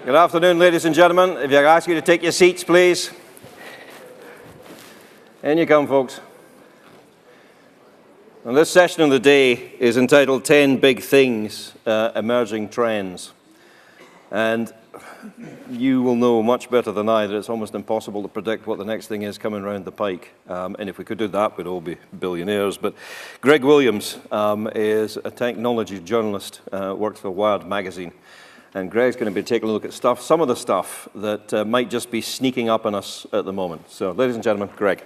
Good afternoon, ladies and gentlemen. If I ask you to take your seats, please. In you come, folks. And this session of the day is entitled 10 Big Things, Emerging Trends. And you will know much better than I that it's almost impossible to predict what the next thing is coming around the pike. And if we could do that, we'd all be billionaires. But Greg Williams is a technology journalist, works for Wired magazine. And Greg's going to be taking a look at some of the stuff that might just be sneaking up on us at the moment. So, ladies and gentlemen, Greg.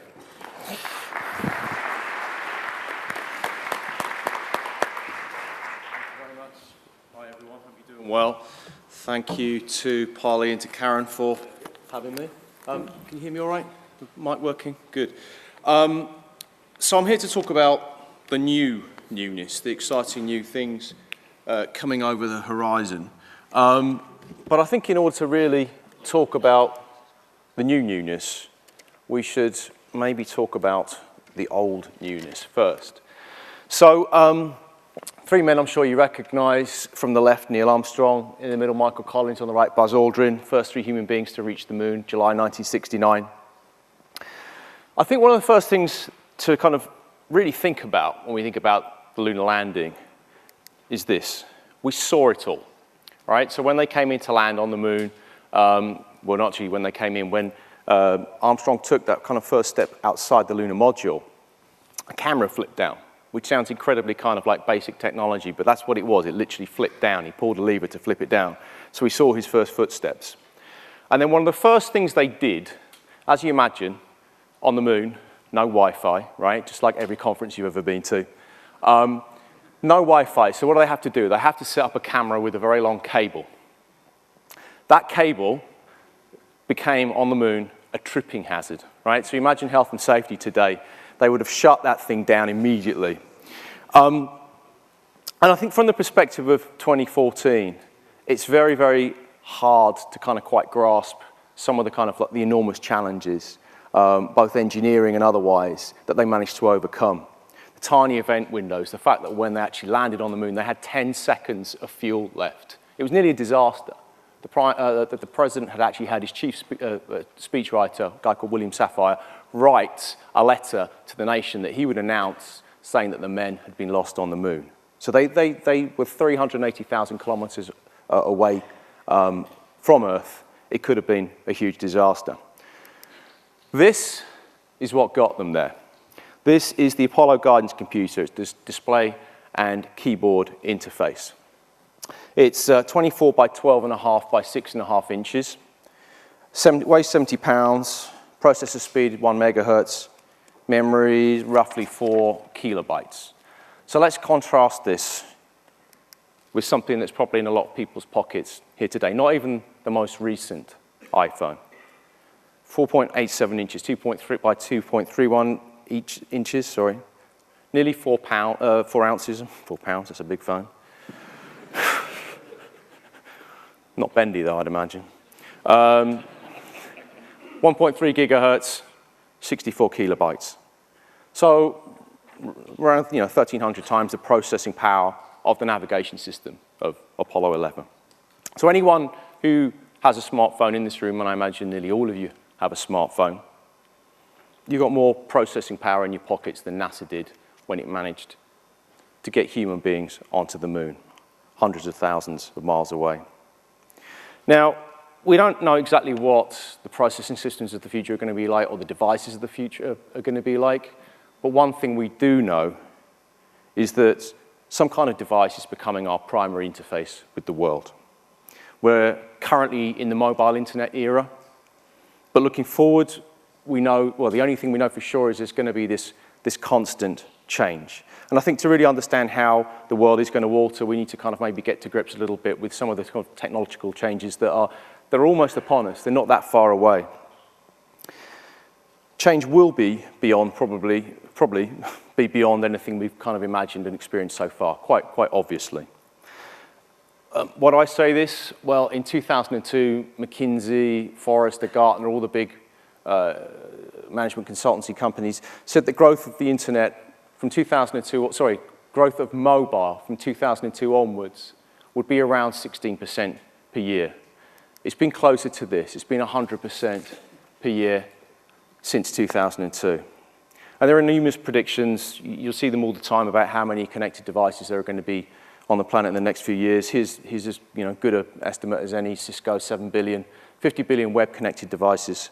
Thank you very much. Hi, everyone. Hope you're doing well. Thank you to Parley and to Karen for having me. Can you hear me all right? The mic working? Good. So I'm here to talk about the newness, the exciting new things coming over the horizon. But I think in order to really talk about the newness, we should maybe talk about the old newness first. So three men I'm sure you recognize. From the left, Neil Armstrong. In the middle, Michael Collins. On the right, Buzz Aldrin. First three human beings to reach the moon, July 1969. I think one of the first things to kind of really think about when we think about the lunar landing is this. We saw it all. Right? So when they came in to land on the moon, well, not actually when they came in, when Armstrong took that kind of first step outside the lunar module, a camera flipped down, which sounds incredibly kind of like basic technology, but that's what it was. It literally flipped down. He pulled a lever to flip it down. So we saw his first footsteps. And then one of the first things they did, as you imagine, on the moon, no Wi-Fi, right? Just like every conference you've ever been to. No Wi-Fi, so what do they have to do? They have to set up a camera with a very long cable. That cable became, on the moon, a tripping hazard, right? So imagine health and safety today. They would have shut that thing down immediately. And I think from the perspective of 2014, it's very, very hard to kind of quite grasp some of the kind of like the enormous challenges, both engineering and otherwise, that they managed to overcome. Tiny event windows, the fact that when they actually landed on the moon, they had 10 seconds of fuel left. It was nearly a disaster. The president had actually had his chief speechwriter, a guy called William Safire, write a letter to the nation that he would announce saying that the men had been lost on the moon. So they were 380,000 kilometers away from Earth. It could have been a huge disaster. This is what got them there. This is the Apollo guidance computer. It's this display and keyboard interface. It's 24 by 12.5 by 6.5 inches. Weighs 70 pounds. Processor speed 1 megahertz. Memory roughly 4 kilobytes. So let's contrast this with something that's probably in a lot of people's pockets here today. Not even the most recent iPhone. 4.87 inches, 2.3 by 2.31 inches, sorry. Nearly 4 ounces. 4 pounds, that's a big phone. Not bendy though, I'd imagine. 1.3 gigahertz, 64 kilobytes. So around 1,300 times the processing power of the navigation system of Apollo 11. So anyone who has a smartphone in this room, and I imagine nearly all of you have a smartphone, you've got more processing power in your pockets than NASA did when it managed to get human beings onto the moon, hundreds of thousands of miles away. Now, we don't know exactly what the processing systems of the future are going to be like or the devices of the future are going to be like, but one thing we do know is that some kind of device is becoming our primary interface with the world. We're currently in the mobile internet era, but looking forward, we know, well, the only thing we know for sure is there's going to be this constant change. And I think to really understand how the world is going to alter, we need to kind of maybe get to grips a little bit with some of the kind of technological changes that are almost upon us. They're not that far away. Change will be beyond, probably be beyond anything we've kind of imagined and experienced so far, quite obviously. Why do I say this? Well, in 2002, McKinsey, Forrester, Gartner, all the big management consultancy companies said that growth of the internet from 2002, growth of mobile from 2002 onwards would be around 16% per year. It's been closer to this. It's been 100% per year since 2002. And there are numerous predictions. You'll see them all the time about how many connected devices there are going to be on the planet in the next few years. Here's as good an estimate as any. Cisco, 7 billion, 50 billion web-connected devices.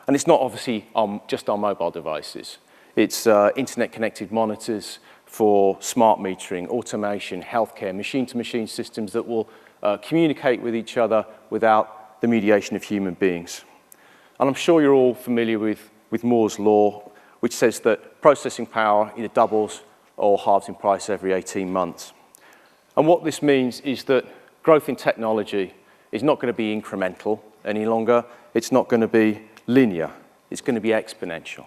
And it's not obviously just on mobile devices. It's internet-connected monitors for smart metering, automation, healthcare, machine-to-machine systems that will communicate with each other without the mediation of human beings. And I'm sure you're all familiar with Moore's law, which says that processing power either doubles or halves in price every 18 months. And what this means is that growth in technology is not going to be incremental any longer. It's not going to be linear. It's going to be exponential.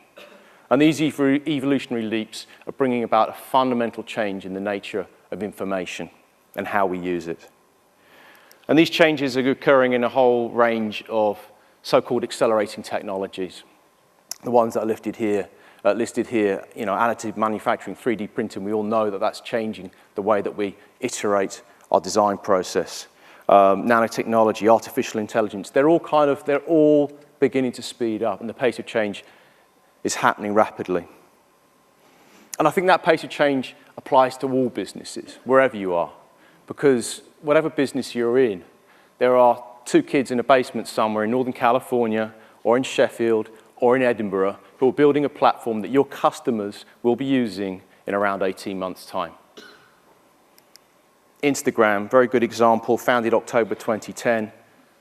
And these evolutionary leaps are bringing about a fundamental change in the nature of information and how we use it. And these changes are occurring in a whole range of so-called accelerating technologies. The ones that are listed here, additive manufacturing, 3D printing, we all know that that's changing the way that we iterate our design process. Nanotechnology, artificial intelligence, they're all beginning to speed up, and the pace of change is happening rapidly. And I think that pace of change applies to all businesses, wherever you are, because whatever business you're in, there are 2 kids in a basement somewhere in Northern California or in Sheffield or in Edinburgh who are building a platform that your customers will be using in around 18 months' time. Instagram, very good example, founded October 2010,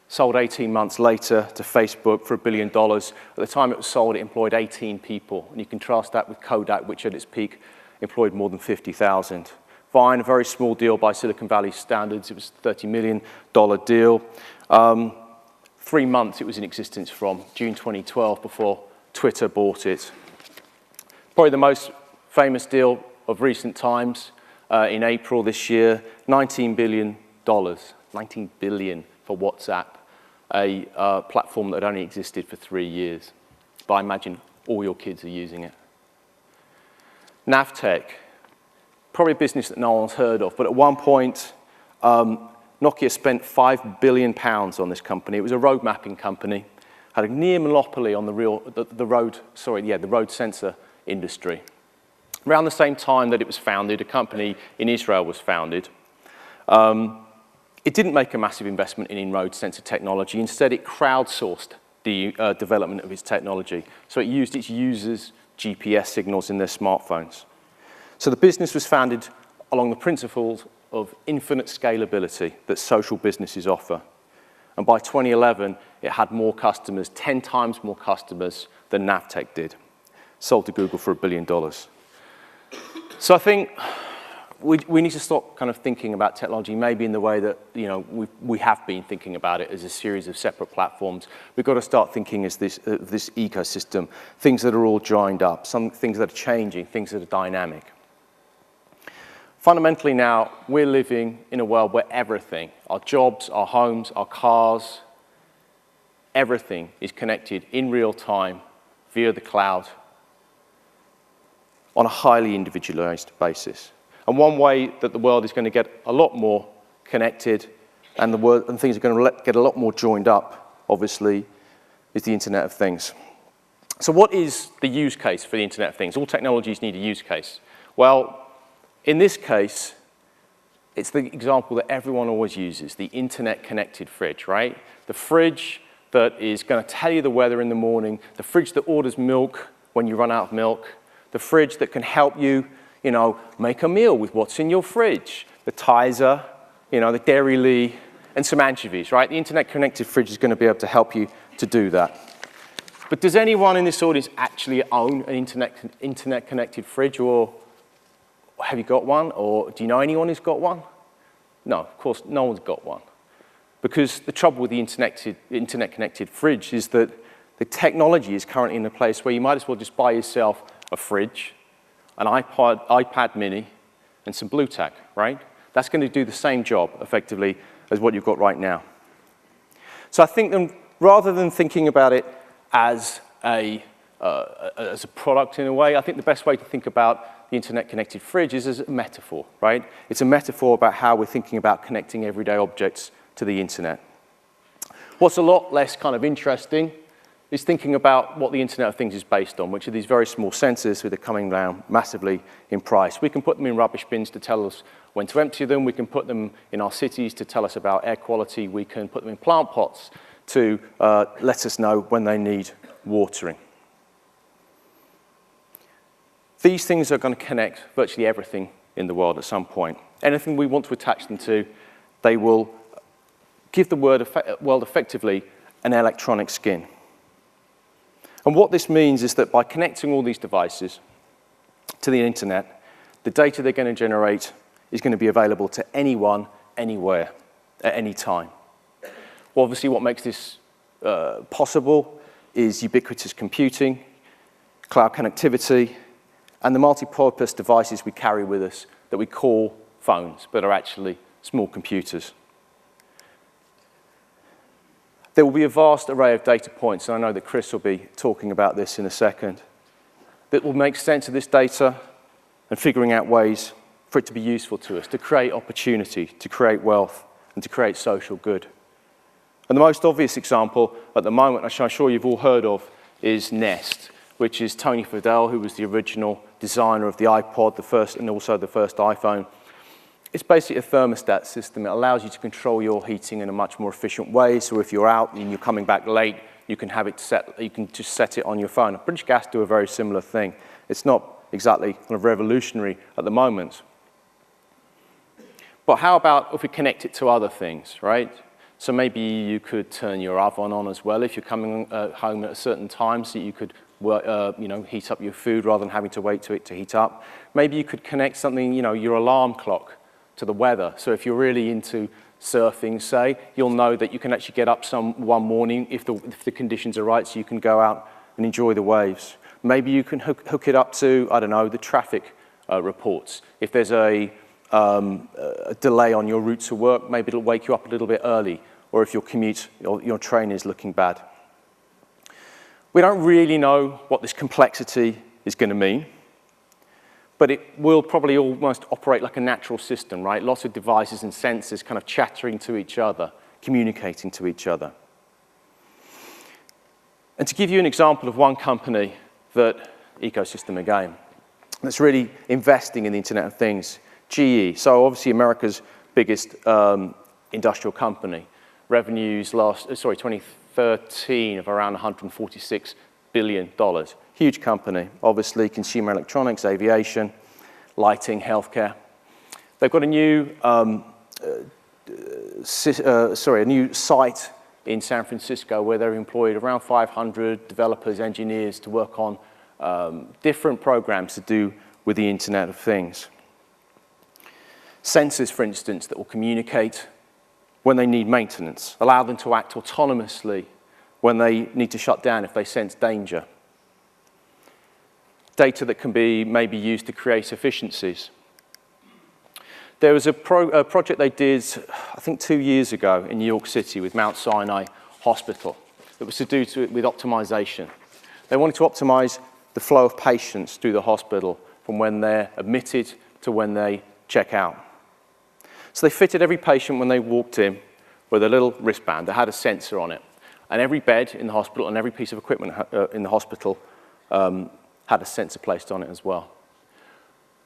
sold 18 months later to Facebook for $1 billion. At the time it was sold, it employed 18 people. And you contrast that with Kodak, which at its peak employed more than 50,000. Vine, a very small deal by Silicon Valley standards. It was a $30 million deal. 3 months it was in existence from, June 2012, before Twitter bought it. Probably the most famous deal of recent times, in April this year, $19 billion. $19 billion for WhatsApp, a platform that only existed for 3 years. But I imagine all your kids are using it. Navtech, probably a business that no one's heard of, but at one point, Nokia spent £5 billion on this company. It was a road mapping company, had a near monopoly on the road sensor industry. Around the same time that it was founded, a company in Israel was founded. It didn't make a massive investment in road sensor technology. Instead, it crowdsourced the development of its technology. So it used its users' GPS signals in their smartphones. So the business was founded along the principles of infinite scalability that social businesses offer. And by 2011, it had more customers, 10 times more customers than Navtech did. Sold to Google for $1 billion. So I think we need to stop kind of thinking about technology maybe in the way that we have been thinking about it as a series of separate platforms. We've got to start thinking as this ecosystem, things that are all joined up, some things that are changing, things that are dynamic. Fundamentally now, we're living in a world where everything, our jobs, our homes, our cars, everything is connected in real time via the cloud on a highly individualized basis. And one way that the world is going to get a lot more connected and things are going to get a lot more joined up, obviously, is the Internet of Things. So what is the use case for the Internet of Things? All technologies need a use case. Well, in this case, it's the example that everyone always uses, the internet-connected fridge, right? The fridge that is going to tell you the weather in the morning, the fridge that orders milk when you run out of milk, the fridge that can help you, make a meal with what's in your fridge, the Tizer, the Dairy Lee, and some anchovies, right? The internet-connected fridge is going to be able to help you to do that. But does anyone in this audience actually own an internet-connected fridge, or have you got one, or do you know anyone who's got one? No, of course, no one's got one. Because the trouble with the internet-connected fridge is that the technology is currently in a place where you might as well just buy yourself a fridge, an iPad mini, and some Blue Tack, right? That's going to do the same job, effectively, as what you've got right now. So I think rather than thinking about it as a product in a way, I think the best way to think about the internet-connected fridge is as a metaphor, right? It's a metaphor about how we're thinking about connecting everyday objects to the internet. What's a lot less kind of interesting is thinking about what the Internet of Things is based on, which are these very small sensors that are coming down massively in price. We can put them in rubbish bins to tell us when to empty them. We can put them in our cities to tell us about air quality. We can put them in plant pots to let us know when they need watering. These things are going to connect virtually everything in the world at some point. Anything we want to attach them to, they will give the world effectively an electronic skin. And what this means is that by connecting all these devices to the internet, the data they're going to generate is going to be available to anyone, anywhere, at any time. Well, obviously, what makes this possible is ubiquitous computing, cloud connectivity, and the multi-purpose devices we carry with us that we call phones, but are actually small computers. There will be a vast array of data points, and I know that Chris will be talking about this in a second, that will make sense of this data and figuring out ways for it to be useful to us, to create opportunity, to create wealth, and to create social good. And the most obvious example at the moment, which I'm sure you've all heard of, is Nest, which is Tony Fadell, who was the original designer of the iPod, the first, and also the first iPhone. It's basically a thermostat system. It allows you to control your heating in a much more efficient way. So if you're out and you're coming back late, you can have it set. You can just set it on your phone. British Gas do a very similar thing. It's not exactly kind of revolutionary at the moment. But how about if we connect it to other things, right? So maybe you could turn your oven on as well if you're coming home at a certain time, so you could heat up your food rather than having to wait to it to heat up. Maybe you could connect something, your alarm clock to the weather. So if you're really into surfing, say, you'll know that you can actually get up one morning if the conditions are right, so you can go out and enjoy the waves. Maybe you can hook it up to, I don't know, the traffic reports. If there's a delay on your route to work, maybe it'll wake you up a little bit early, or if your commute or your train is looking bad. We don't really know what this complexity is going to mean, but it will probably almost operate like a natural system, right? Lots of devices and sensors kind of chattering to each other, communicating to each other. And to give you an example of one company ecosystem again, that's really investing in the Internet of Things, GE. So obviously America's biggest industrial company. Revenues 2013 of around $146 billion. Huge company, obviously, consumer electronics, aviation, lighting, healthcare. They've got a new, a new site in San Francisco where they've employed around 500 developers, engineers to work on different programs to do with the Internet of Things. Sensors, for instance, that will communicate when they need maintenance, allow them to act autonomously when they need to shut down if they sense danger. Data that can be maybe used to create efficiencies. There was a project they did, I think 2 years ago in New York City with Mount Sinai Hospital that was to do with optimization. They wanted to optimize the flow of patients through the hospital from when they're admitted to when they check out. So they fitted every patient when they walked in with a little wristband that had a sensor on it. And every bed in the hospital and every piece of equipment in the hospital had a sensor placed on it as well.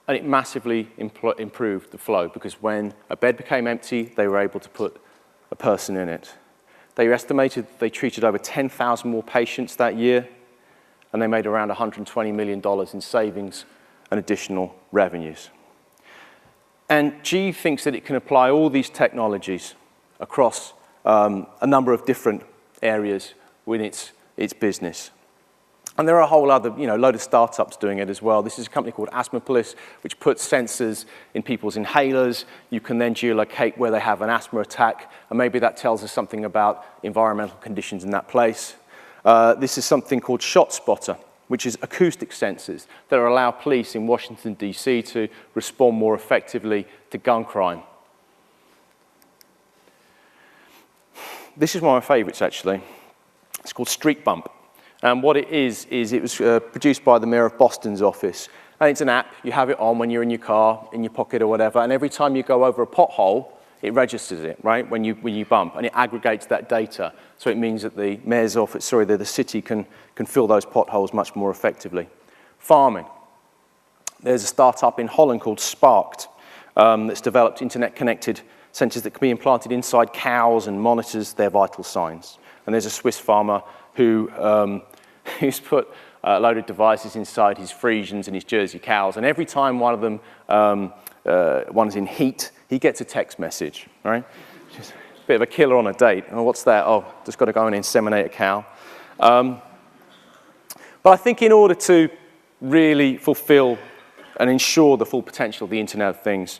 And it massively improved the flow because when a bed became empty, they were able to put a person in it. They estimated they treated over 10,000 more patients that year, and they made around $120 million in savings and additional revenues. And GE thinks that it can apply all these technologies across a number of different areas within its business. And there are a whole other, load of startups doing it as well. This is a company called Asthmopolis, which puts sensors in people's inhalers. You can then geolocate where they have an asthma attack, and maybe that tells us something about environmental conditions in that place. This is something called ShotSpotter, which is acoustic sensors that allow police in Washington, D.C. to respond more effectively to gun crime. This is one of my favorites, actually. It's called Street Bump. And what it is it was produced by the Mayor of Boston's office. And it's an app. You have it on when you're in your car, in your pocket or whatever. And every time you go over a pothole, it registers it, right, when you bump, and it aggregates that data. So it means that the mayor's office, sorry, the city can fill those potholes much more effectively. Farming. There's a startup in Holland called Sparked that's developed internet-connected sensors that can be implanted inside cows and monitors their vital signs. And there's a Swiss farmer who's put a load of devices inside his Friesians and his Jersey cows, and every time one of them, one's in heat, he gets a text message, right? Just a bit of a killer on a date. Oh, what's that? Oh, just got to go and inseminate a cow. But I think in order to really fulfill and ensure the full potential of the Internet of Things,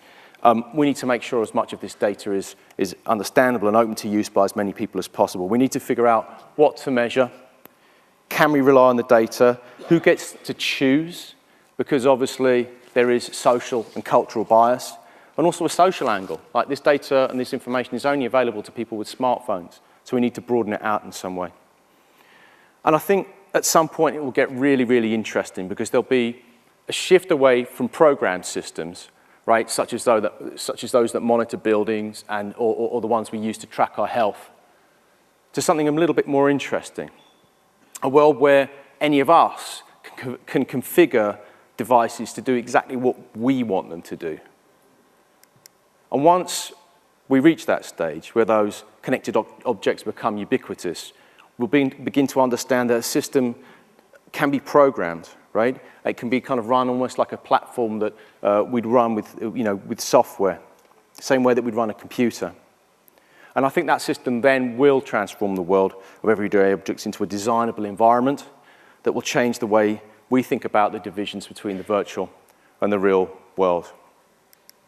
we need to make sure as much of this data is understandable and open to use by as many people as possible. We need to figure out what to measure. Can we rely on the data? Who gets to choose? Because obviously there is social and cultural bias, and also a social angle. Like, this data and this information is only available to people with smartphones, so we need to broaden it out in some way. And I think at some point it will get really, really interesting, because there'll be a shift away from programmed systems, right, such as those that monitor buildings or the ones we use to track our health, to something a little bit more interesting. A world where any of us can configure devices to do exactly what we want them to do. And once we reach that stage where those connected objects become ubiquitous, we'll begin to understand that a system can be programmed, right? It can be kind of run almost like a platform that we'd run with software, the same way that we'd run a computer. And I think that system then will transform the world of everyday objects into a designable environment that will change the way we think about the divisions between the virtual and the real world.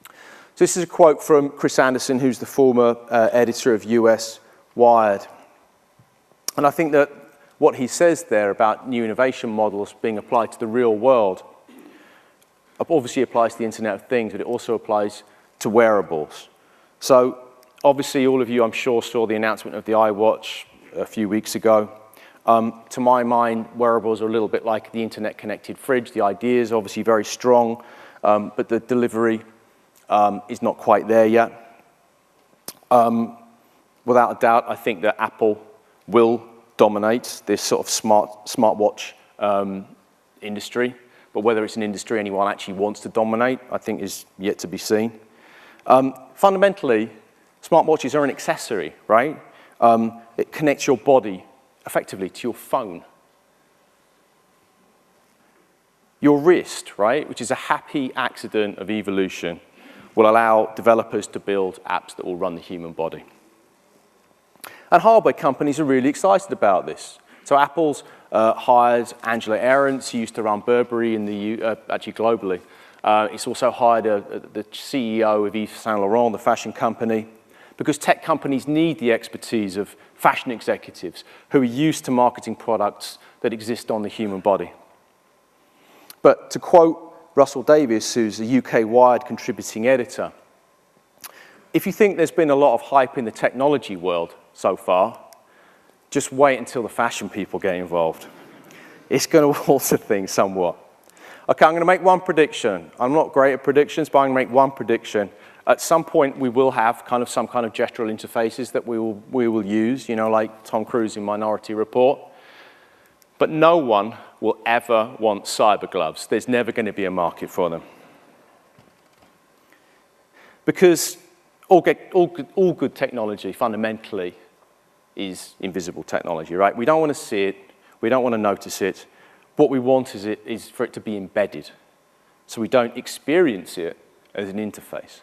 So this is a quote from Chris Anderson, who's the former editor of US Wired. And I think that what he says there about new innovation models being applied to the real world obviously applies to the Internet of Things, but it also applies to wearables. So obviously, all of you, I'm sure, saw the announcement of the iWatch a few weeks ago. To my mind, wearables are a little bit like the internet-connected fridge. The idea is obviously very strong, but the delivery is not quite there yet. Without a doubt, I think that Apple will dominate this sort of smartwatch industry. But whether it's an industry anyone actually wants to dominate, I think is yet to be seen. Fundamentally, smartwatches are an accessory, right? It connects your body effectively to your phone. Your wrist, right, which is a happy accident of evolution, will allow developers to build apps that will run the human body. And hardware companies are really excited about this. So Apple's hired Angela Ahrendts, who used to run Burberry actually globally. It's also hired the CEO of Yves Saint Laurent, the fashion company, because tech companies need the expertise of fashion executives who are used to marketing products that exist on the human body. But to quote Russell Davies, who's a UK Wired contributing editor, if you think there's been a lot of hype in the technology world so far, just wait until the fashion people get involved. It's going to alter things somewhat. Okay, I'm going to make one prediction. I'm not great at predictions, but I'm going to make one prediction. At some point, we will have some kind of gestural interfaces that we will use, like Tom Cruise in Minority Report. But no one will ever want cyber gloves. There's never going to be a market for them. Because all good technology, fundamentally, is invisible technology, right? We don't want to see it. We don't want to notice it. What we want is for it to be embedded, so we don't experience it as an interface.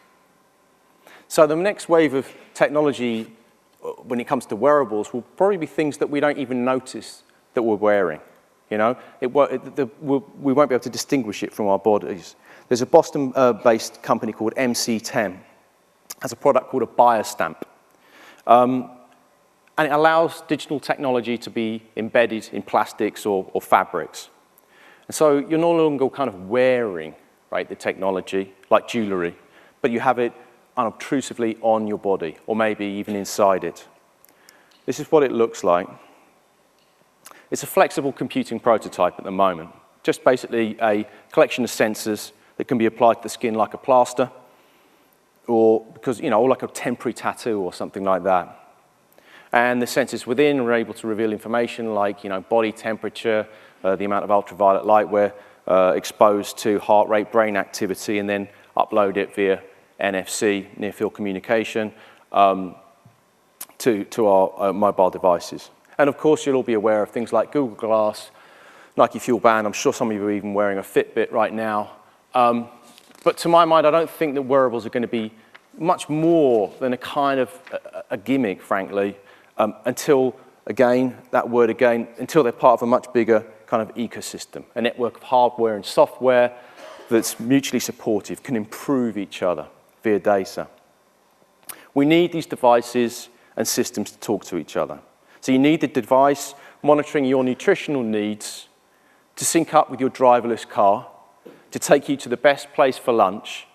So the next wave of technology, when it comes to wearables, will probably be things that we don't even notice that we're wearing. We won't be able to distinguish it from our bodies. There's a Boston-based company called MC10. It has a product called a biostamp. And it allows digital technology to be embedded in plastics or fabrics. And so you're no longer kind of wearing, right, the technology like jewelry, but you have it unobtrusively on your body, or maybe even inside it. This is what it looks like. It's a flexible computing prototype at the moment, just basically a collection of sensors that can be applied to the skin like a plaster. or because, or like a temporary tattoo or something like that. And the sensors within are able to reveal information like, body temperature, the amount of ultraviolet light we're exposed to, heart rate, brain activity, and then upload it via NFC, near-field communication, to our mobile devices. And of course, you'll all be aware of things like Google Glass, Nike Fuel Band. I'm sure some of you are even wearing a Fitbit right now. But to my mind, I don't think that wearables are going to be much more than a kind of a gimmick, frankly, until they're part of a much bigger kind of ecosystem, a network of hardware and software that's mutually supportive, can improve each other via data. We need these devices and systems to talk to each other. So you need the device monitoring your nutritional needs to sync up with your driverless car, to take you to the best place for lunch,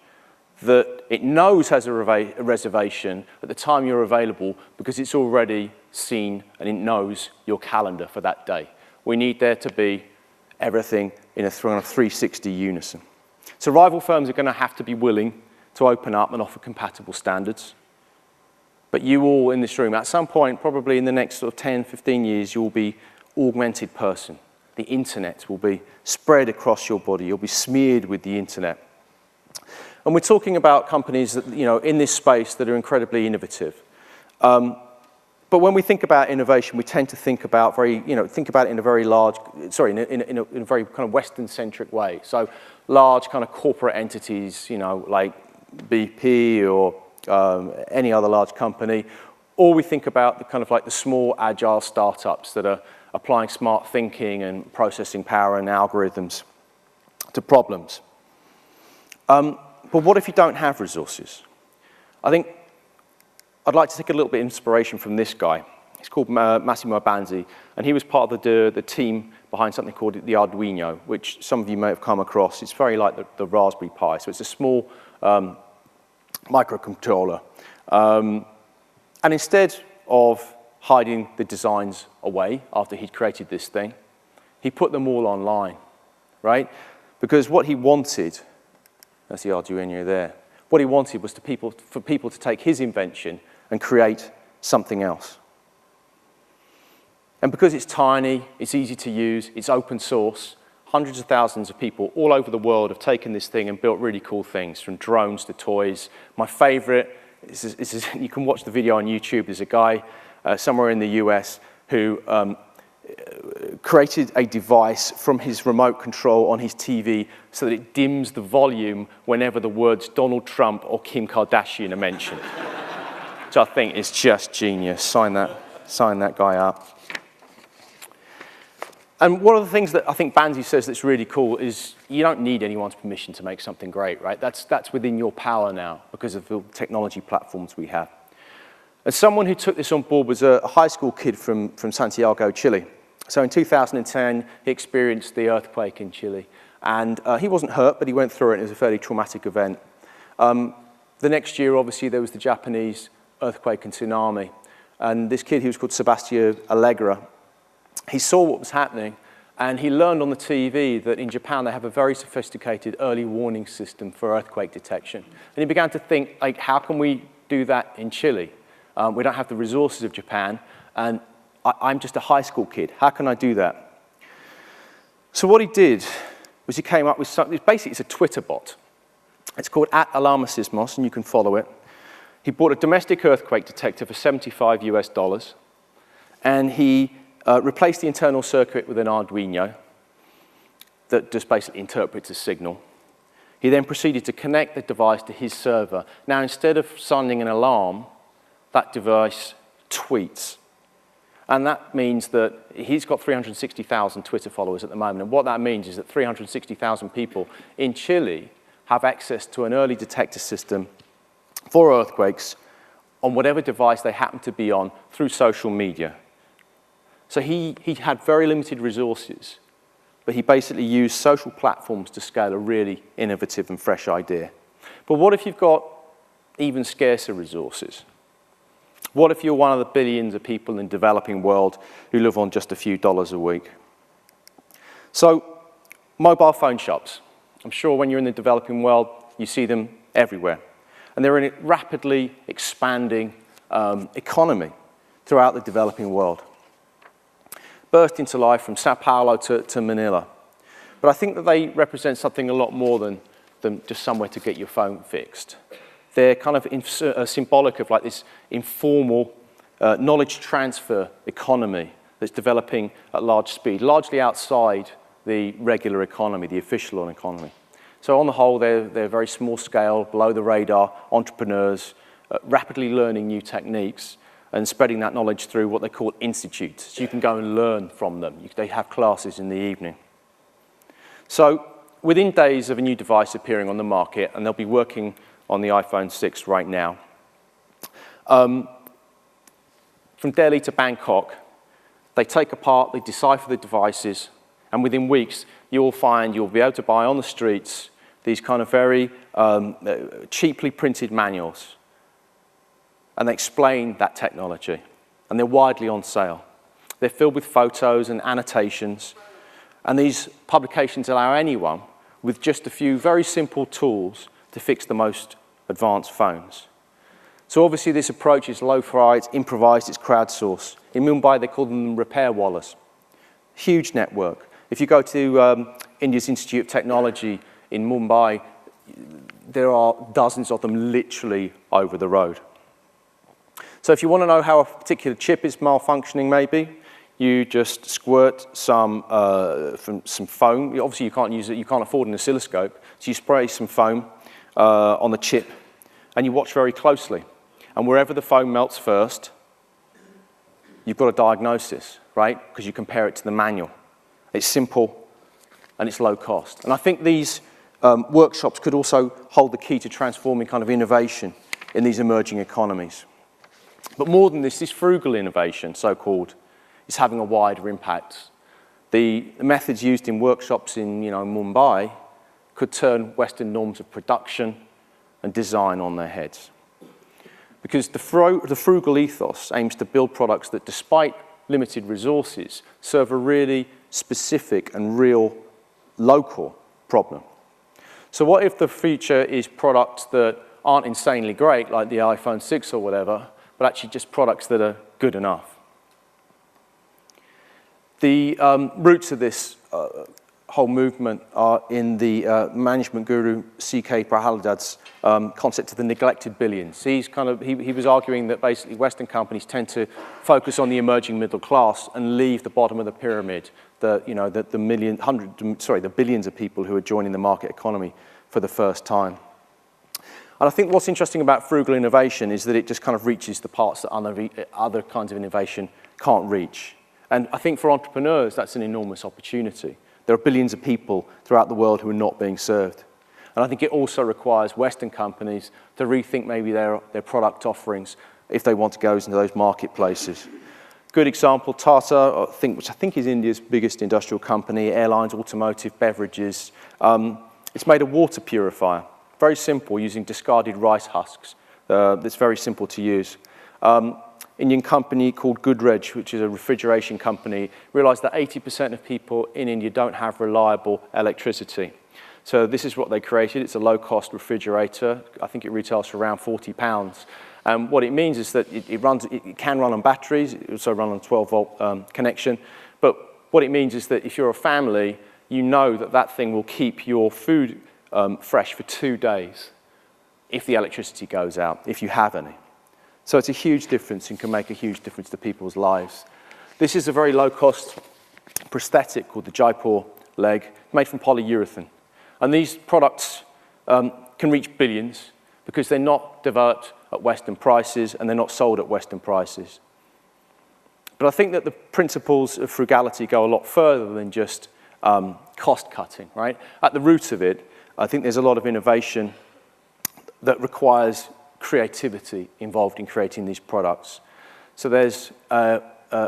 that it knows has a reservation at the time you're available because it's already seen and it knows your calendar for that day. We need there to be everything in a 360 unison. So rival firms are going to have to be willing to open up and offer compatible standards. But you all in this room, at some point, probably in the next sort of 10, 15 years, you'll be augmented person. The internet will be spread across your body. You'll be smeared with the internet. And we're talking about companies that, in this space that are incredibly innovative. But when we think about innovation, we tend to think about think about it in a very large, in a very kind of Western-centric way. So large kind of corporate entities, like BP or any other large company, or we think about the kind of like the small agile startups that are applying smart thinking and processing power and algorithms to problems. But what if you don't have resources? I think I'd like to take a little bit of inspiration from this guy. He's called Massimo Banzi, and he was part of the team behind something called the Arduino, which some of you may have come across. It's very like the Raspberry Pi, so it's a small microcontroller. And instead of hiding the designs away after he'd created this thing, he put them all online, right? Because what he wanted, that's the Arduino there, what he wanted was for people to take his invention and create something else. And because it's tiny, it's easy to use, it's open source, hundreds of thousands of people all over the world have taken this thing and built really cool things, from drones to toys. My favorite, you can watch the video on YouTube, there's a guy somewhere in the US who created a device from his remote control on his TV so that it dims the volume whenever the words Donald Trump or Kim Kardashian are mentioned. Which I think is just genius. Sign that guy up. And one of the things that I think Banzi says that's really cool is you don't need anyone's permission to make something great, right? That's within your power now because of the technology platforms we have. As someone who took this on board was a high school kid from Santiago, Chile. So in 2010, he experienced the earthquake in Chile. And he wasn't hurt, but he went through it. It was a fairly traumatic event. The next year, obviously, there was the Japanese earthquake and tsunami. And this kid, who was called Sebastião Allegra, he saw what was happening, and he learned on the TV that in Japan they have a very sophisticated early warning system for earthquake detection. And he began to think, like, how can we do that in Chile? We don't have the resources of Japan, and I'm just a high school kid. How can I do that? So what he did was he came up with something. Basically, it's a Twitter bot. It's called @Alarmasismos, and you can follow it. He bought a domestic earthquake detector for $75 US, and he replaced the internal circuit with an Arduino that just basically interprets a signal. He then proceeded to connect the device to his server. Now, instead of sounding an alarm, that device tweets. And that means that he's got 360,000 Twitter followers at the moment. And what that means is that 360,000 people in Chile have access to an early detector system for earthquakes on whatever device they happen to be on through social media. So he had very limited resources, but he basically used social platforms to scale a really innovative and fresh idea. But what if you've got even scarcer resources? What if you're one of the billions of people in the developing world who live on just a few dollars a week? So, mobile phone shops. I'm sure when you're in the developing world, you see them everywhere. and they're in a rapidly expanding economy throughout the developing world. Burst into life from Sao Paulo to Manila. But I think that they represent something a lot more than just somewhere to get your phone fixed. They're kind of symbolic of like this informal knowledge transfer economy that's developing at large speed, largely outside the regular economy, the official economy. So on the whole, they're very small scale, below the radar entrepreneurs, rapidly learning new techniques and spreading that knowledge through what they call institutes. So you can go and learn from them. They have classes in the evening. So within days of a new device appearing on the market, and they'll be working on the iPhone 6 right now, from Delhi to Bangkok, they take apart, they decipher the devices, and within weeks, you'll find you'll be able to buy on the streets these kind of very cheaply printed manuals. And they explain that technology, and they're widely on sale. They're filled with photos and annotations, and these publications allow anyone with just a few very simple tools to fix the most advanced phones. So obviously this approach is lo-fi, it's improvised, it's crowdsourced. In Mumbai, they call them repair wallahs. Huge network. If you go to India's Institute of Technology in Mumbai, there are dozens of them literally over the road. So if you want to know how a particular chip is malfunctioning, maybe, you just squirt some foam. Obviously, you can't use it. You can't afford an oscilloscope. So you spray some foam on the chip, and you watch very closely. And wherever the foam melts first, you've got a diagnosis, right? Because you compare it to the manual. It's simple, and it's low cost. And I think these workshops could also hold the key to transforming kind of innovation in these emerging economies. But more than this frugal innovation, so-called, is having a wider impact. The methods used in workshops in Mumbai could turn Western norms of production and design on their heads. Because the frugal ethos aims to build products that, despite limited resources, serve a really specific and real local problem. So what if the future is products that aren't insanely great, like the iPhone 6 or whatever, but actually just products that are good enough? The roots of this whole movement are in the management guru C.K. Prahaladad's concept of the neglected billions. He was arguing that basically Western companies tend to focus on the emerging middle class and leave the bottom of the pyramid, the billions of people who are joining the market economy for the first time. And I think what's interesting about frugal innovation is that it just kind of reaches the parts that other kinds of innovation can't reach. And I think for entrepreneurs, that's an enormous opportunity. There are billions of people throughout the world who are not being served. And I think it also requires Western companies to rethink maybe their product offerings if they want to go into those marketplaces. Good example, Tata, which I think is India's biggest industrial company, airlines, automotive, beverages. It's made a water purifier. Very simple, using discarded rice husks. That's very simple to use. Indian company called Godrej, which is a refrigeration company, realized that 80% of people in India don't have reliable electricity. So this is what they created. It's a low-cost refrigerator. I think it retails for around £40. And what it means is that it can run on batteries. It also runs on a 12-volt connection. But what it means is that if you're a family, you know that that thing will keep your food fresh for 2 days if the electricity goes out, if you have any. So it's a huge difference and can make a huge difference to people's lives. This is a very low-cost prosthetic called the Jaipur leg, made from polyurethane. And these products can reach billions because they're not developed at Western prices and they're not sold at Western prices. But I think that the principles of frugality go a lot further than just cost-cutting, right? At the root of it, I think there's a lot of innovation that requires creativity involved in creating these products. So there's a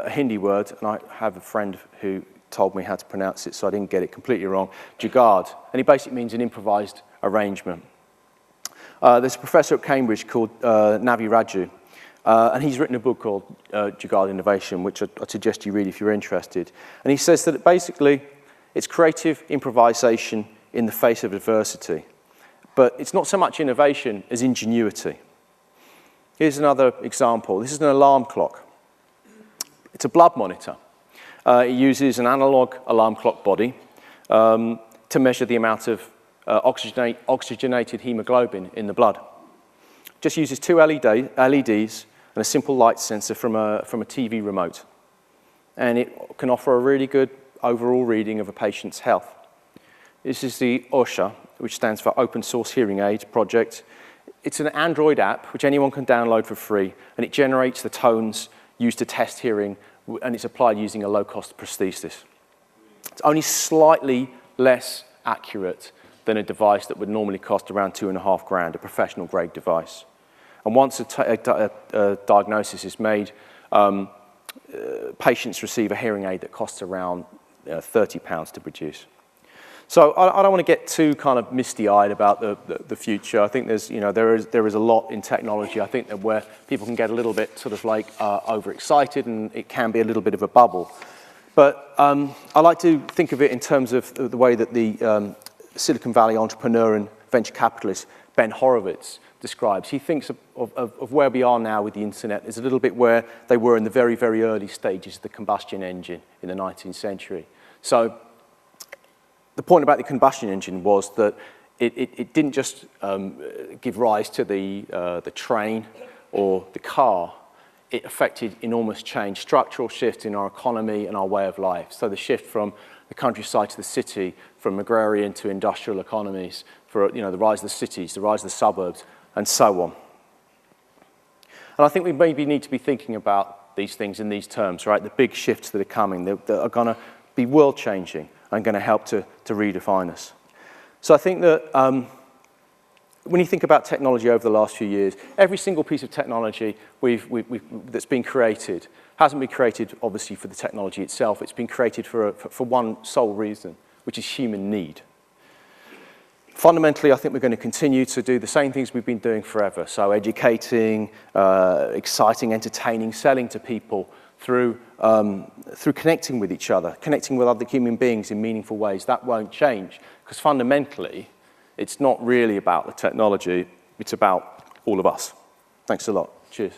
Hindi word, and I have a friend who told me how to pronounce it, so I didn't get it completely wrong, jugaad, and it basically means an improvised arrangement. There's a professor at Cambridge called Navi Raju, and he's written a book called Jugaad Innovation, which I'd suggest you read if you're interested. And he says that basically it's creative improvisation in the face of adversity. But it's not so much innovation as ingenuity. Here's another example. This is an alarm clock. It's a blood monitor. It uses an analog alarm clock body to measure the amount of oxygenated hemoglobin in the blood. Just uses two LEDs and a simple light sensor from a TV remote. And it can offer a really good overall reading of a patient's health. This is the OSHA, which stands for Open Source Hearing Aid Project. It's an Android app which anyone can download for free, and it generates the tones used to test hearing, and it's applied using a low-cost prosthesis. It's only slightly less accurate than a device that would normally cost around $2,500, a professional-grade device. And once a diagnosis is made, patients receive a hearing aid that costs around £30 to produce. So I don't want to get too kind of misty-eyed about the future. I think there is a lot in technology. I think that where people can get a little bit sort of like overexcited, and it can be a little bit of a bubble. But I like to think of it in terms of the way that the Silicon Valley entrepreneur and venture capitalist Ben Horowitz describes. He thinks of where we are now with the internet is a little bit where they were in the very, very early stages of the combustion engine in the 19th century. So the point about the combustion engine was that it didn't just give rise to the train or the car. It affected enormous change, structural shift in our economy and our way of life. So the shift from the countryside to the city, from agrarian to industrial economies, for the rise of the cities, the rise of the suburbs, and so on. And I think we maybe need to be thinking about these things in these terms, right? The big shifts that are coming, that are going to be world-changing and going to help to redefine us. So I think that when you think about technology over the last few years, every single piece of technology that's been created hasn't been created, obviously, for the technology itself. It's been created for one sole reason, which is human need. Fundamentally, I think we're going to continue to do the same things we've been doing forever. So educating, exciting, entertaining, selling to people through connecting with each other, connecting with other human beings in meaningful ways. That won't change, because fundamentally, it's not really about the technology, it's about all of us. Thanks a lot. Cheers.